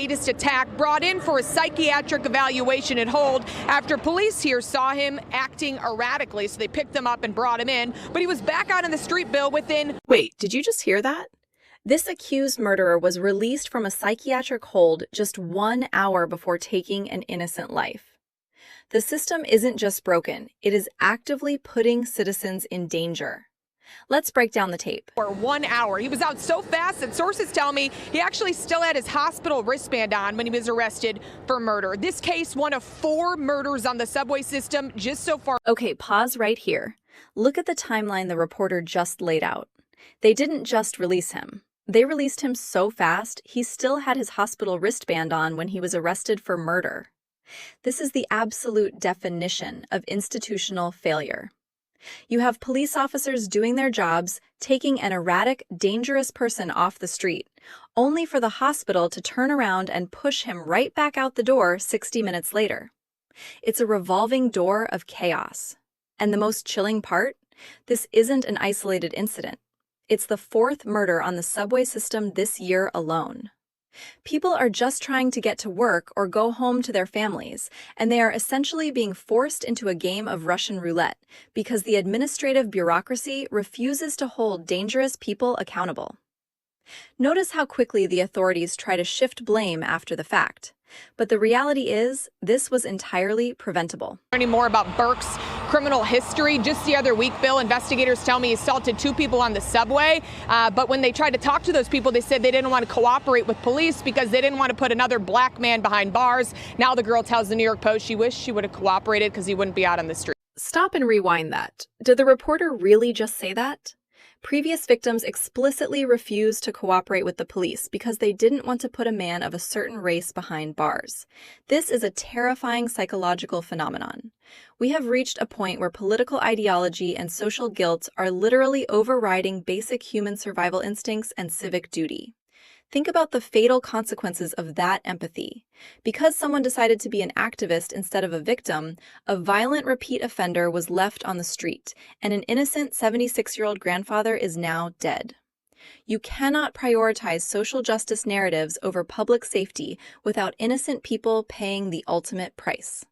Latest attack brought in for a psychiatric evaluation at hold after police here saw him acting erratically, so they picked him up and brought him in, but he was back out on the street, Bill, within... Wait, did you just hear that? This accused murderer was released from a psychiatric hold just 1 hour before taking an innocent life. The system isn't just broken, it is actively putting citizens in danger. Let's break down the tape. For 1 hour. He was out so fast that sources tell me he actually still had his hospital wristband on when he was arrested for murder. This case, one of 4 murders on the subway system just so far. Okay, pause right here. Look at the timeline the reporter just laid out. They didn't just release him. They released him so fast, he still had his hospital wristband on when he was arrested for murder. This is the absolute definition of institutional failure. You have police officers doing their jobs, taking an erratic, dangerous person off the street, only for the hospital to turn around and push him right back out the door 60 minutes later. It's a revolving door of chaos. And the most chilling part? This isn't an isolated incident. It's the 4th murder on the subway system this year alone. People are just trying to get to work or go home to their families, and they are essentially being forced into a game of Russian roulette because the administrative bureaucracy refuses to hold dangerous people accountable. Notice how quickly the authorities try to shift blame after the fact. But the reality is, this was entirely preventable. Learning more about Burke's criminal history. Just the other week, Bill, investigators tell me he assaulted 2 people on the subway. But when they tried to talk to those people, they said they didn't want to cooperate with police because they didn't want to put another black man behind bars. Now the girl tells the New York Post she wished she would have cooperated because he wouldn't be out on the street. Stop and rewind that. Did the reporter really just say that? Previous victims explicitly refused to cooperate with the police because they didn't want to put a man of a certain race behind bars. This is a terrifying psychological phenomenon. We have reached a point where political ideology and social guilt are literally overriding basic human survival instincts and civic duty. Think about the fatal consequences of that empathy. Because someone decided to be an activist instead of a victim, a violent repeat offender was left on the street, and an innocent 76-year-old grandfather is now dead. You cannot prioritize social justice narratives over public safety without innocent people paying the ultimate price.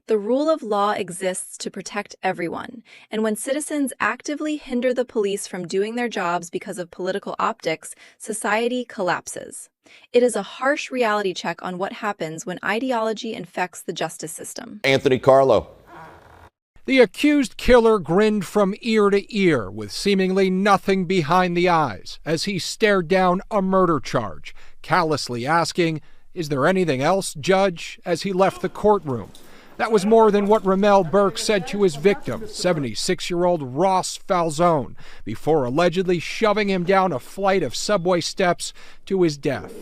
The rule of law exists to protect everyone, and when citizens actively hinder the police from doing their jobs because of political optics, society collapses. It is a harsh reality check on what happens when ideology infects the justice system. Anthony Carlo. The accused killer grinned from ear to ear with seemingly nothing behind the eyes as he stared down a murder charge, callously asking, "Is there anything else, Judge?" as he left the courtroom. That was more than what Ramel Burke said to his victim, 76-year-old Ross Falzone, before allegedly shoving him down a flight of subway steps to his death.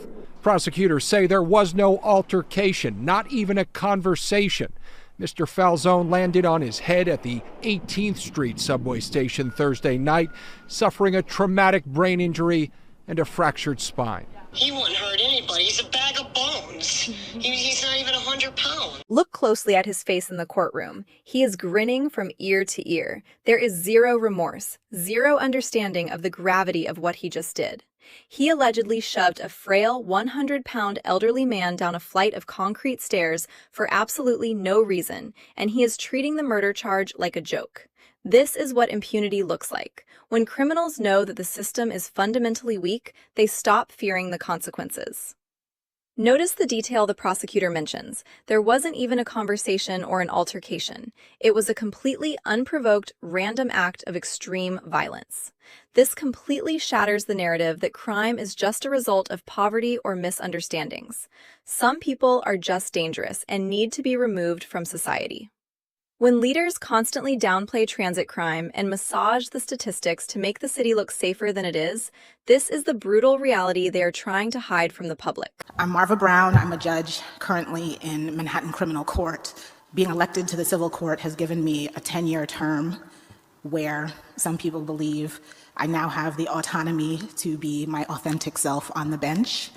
Prosecutors say there was no altercation, not even a conversation. Mr. Falzone landed on his head at the 18th Street subway station Thursday night, suffering a traumatic brain injury and a fractured spine. He wouldn't hurt anybody. He's a bag of bones. He's not even 100 pounds. Look closely at his face in the courtroom. He is grinning from ear to ear. There is zero remorse, zero understanding of the gravity of what he just did. He allegedly shoved a frail 100-pound elderly man down a flight of concrete stairs for absolutely no reason, and he is treating the murder charge like a joke. This is what impunity looks like. When criminals know that the system is fundamentally weak, they stop fearing the consequences. Notice the detail the prosecutor mentions. There wasn't even a conversation or an altercation. It was a completely unprovoked, random act of extreme violence. This completely shatters the narrative that crime is just a result of poverty or misunderstandings. Some people are just dangerous and need to be removed from society. When leaders constantly downplay transit crime and massage the statistics to make the city look safer than it is, this is the brutal reality they are trying to hide from the public. I'm Marva Brown. I'm a judge currently in Manhattan Criminal Court. Being elected to the civil court has given me a 10-year term where some people believe I now have the autonomy to be my authentic self on the bench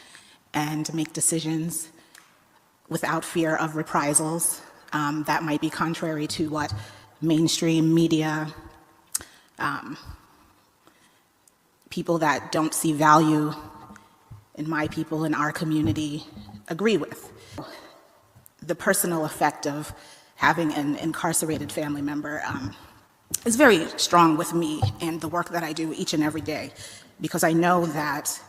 and make decisions without fear of reprisals. That might be contrary to what mainstream media, people that don't see value and my people in our community agree with. The personal effect of having an incarcerated family member is very strong with me and the work that I do each and every day, because I know that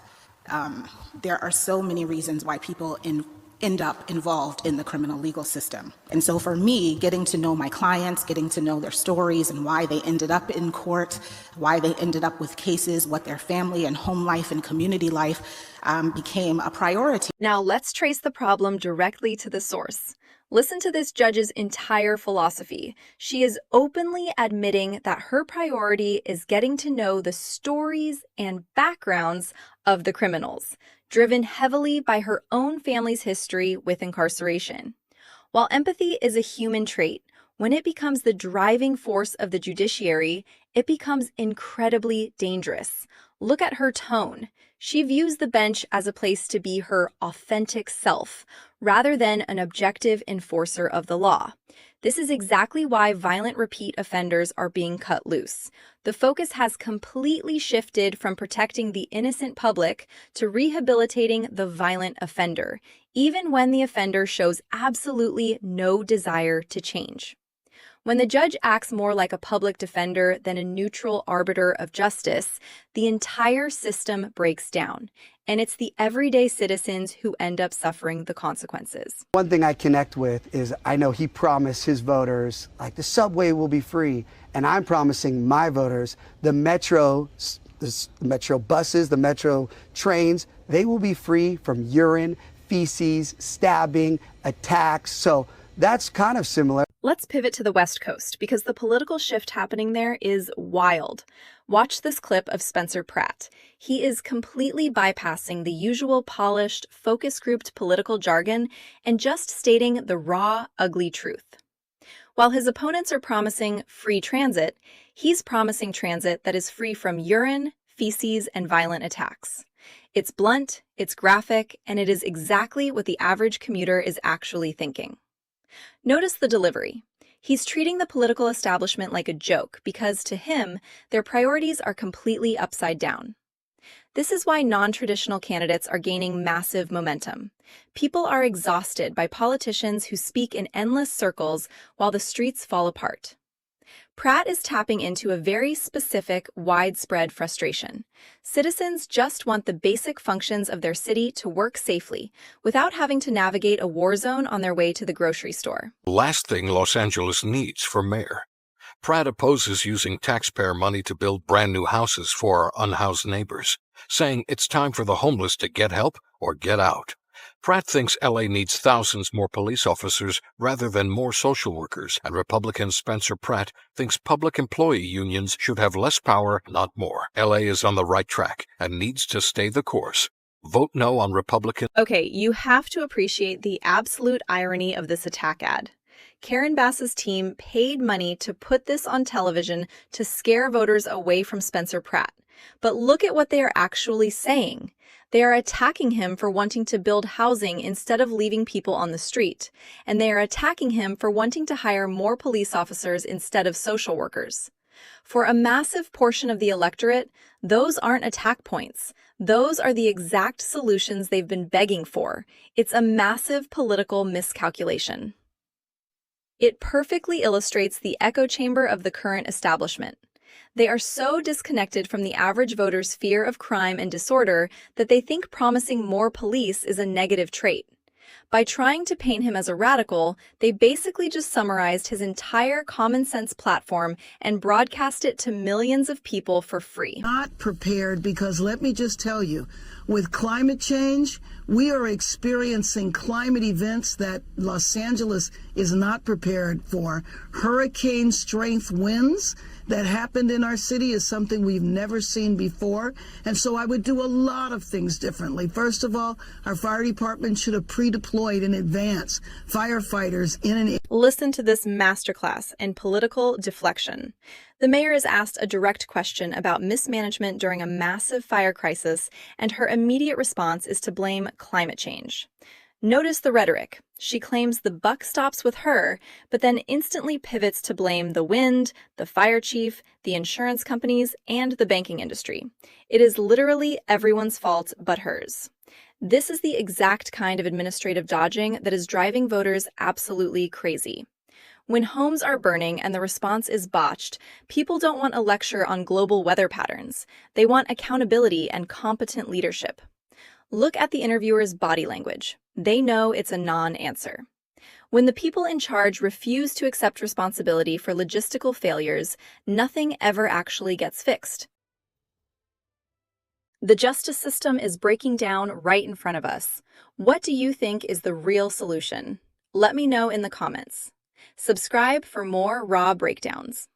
there are so many reasons why people end up involved in the criminal legal system. And so for me, getting to know my clients, getting to know their stories and why they ended up in court, why they ended up with cases, what their family and home life and community life became a priority. Now let's trace the problem directly to the source. Listen to this judge's entire philosophy. She is openly admitting that her priority is getting to know the stories and backgrounds of the criminals, driven heavily by her own family's history with incarceration. While empathy is a human trait, when it becomes the driving force of the judiciary, it becomes incredibly dangerous. Look at her tone. She views the bench as a place to be her authentic self, rather than an objective enforcer of the law. This is exactly why violent repeat offenders are being cut loose. The focus has completely shifted from protecting the innocent public to rehabilitating the violent offender, even when the offender shows absolutely no desire to change. When the judge acts more like a public defender than a neutral arbiter of justice, the entire system breaks down, and it's the everyday citizens who end up suffering the consequences. One thing I connect with is I know he promised his voters, like, the subway will be free, and I'm promising my voters the metro buses, the metro trains, they will be free from urine, feces, stabbing, attacks. So that's kind of similar. Let's pivot to the West Coast, because the political shift happening there is wild. Watch this clip of Spencer Pratt. He is completely bypassing the usual polished, focus-grouped political jargon and just stating the raw, ugly truth. While his opponents are promising free transit, he's promising transit that is free from urine, feces, and violent attacks. It's blunt, it's graphic, and it is exactly what the average commuter is actually thinking. Notice the delivery. He's treating the political establishment like a joke because, to him, their priorities are completely upside down. This is why non-traditional candidates are gaining massive momentum. People are exhausted by politicians who speak in endless circles while the streets fall apart. Pratt is tapping into a very specific, widespread frustration. Citizens just want the basic functions of their city to work safely, without having to navigate a war zone on their way to the grocery store. Last thing Los Angeles needs for mayor. Pratt opposes using taxpayer money to build brand new houses for our unhoused neighbors, saying it's time for the homeless to get help or get out. Pratt thinks LA needs thousands more police officers rather than more social workers, and Republican Spencer Pratt thinks public employee unions should have less power, not more. LA is on the right track and needs to stay the course. Vote no on Republican. Okay, you have to appreciate the absolute irony of this attack ad. Karen Bass's team paid money to put this on television to scare voters away from Spencer Pratt. But look at what they are actually saying. They are attacking him for wanting to build housing instead of leaving people on the street. And they are attacking him for wanting to hire more police officers instead of social workers. For a massive portion of the electorate, those aren't attack points. Those are the exact solutions they've been begging for. It's a massive political miscalculation. It perfectly illustrates the echo chamber of the current establishment. They are so disconnected from the average voter's fear of crime and disorder that they think promising more police is a negative trait. By trying to paint him as a radical, they basically just summarized his entire common sense platform and broadcast it to millions of people for free. Not prepared, because let me just tell you, with climate change, we are experiencing climate events that Los Angeles is not prepared for. Hurricane strength winds that happened in our city is something we've never seen before. And so I would do a lot of things differently. First of all, our fire department should have pre-deployed in advance firefighters in an... Listen to this masterclass in political deflection. The mayor is asked a direct question about mismanagement during a massive fire crisis, and her immediate response is to blame climate change. Notice the rhetoric. She claims the buck stops with her, but then instantly pivots to blame the wind, the fire chief, the insurance companies, and the banking industry. It is literally everyone's fault but hers. This is the exact kind of administrative dodging that is driving voters absolutely crazy. When homes are burning and the response is botched, people don't want a lecture on global weather patterns. They want accountability and competent leadership. Look at the interviewer's body language. They know it's a non-answer. When the people in charge refuse to accept responsibility for logistical failures, nothing ever actually gets fixed. The justice system is breaking down right in front of us. What do you think is the real solution? Let me know in the comments. Subscribe for more raw breakdowns.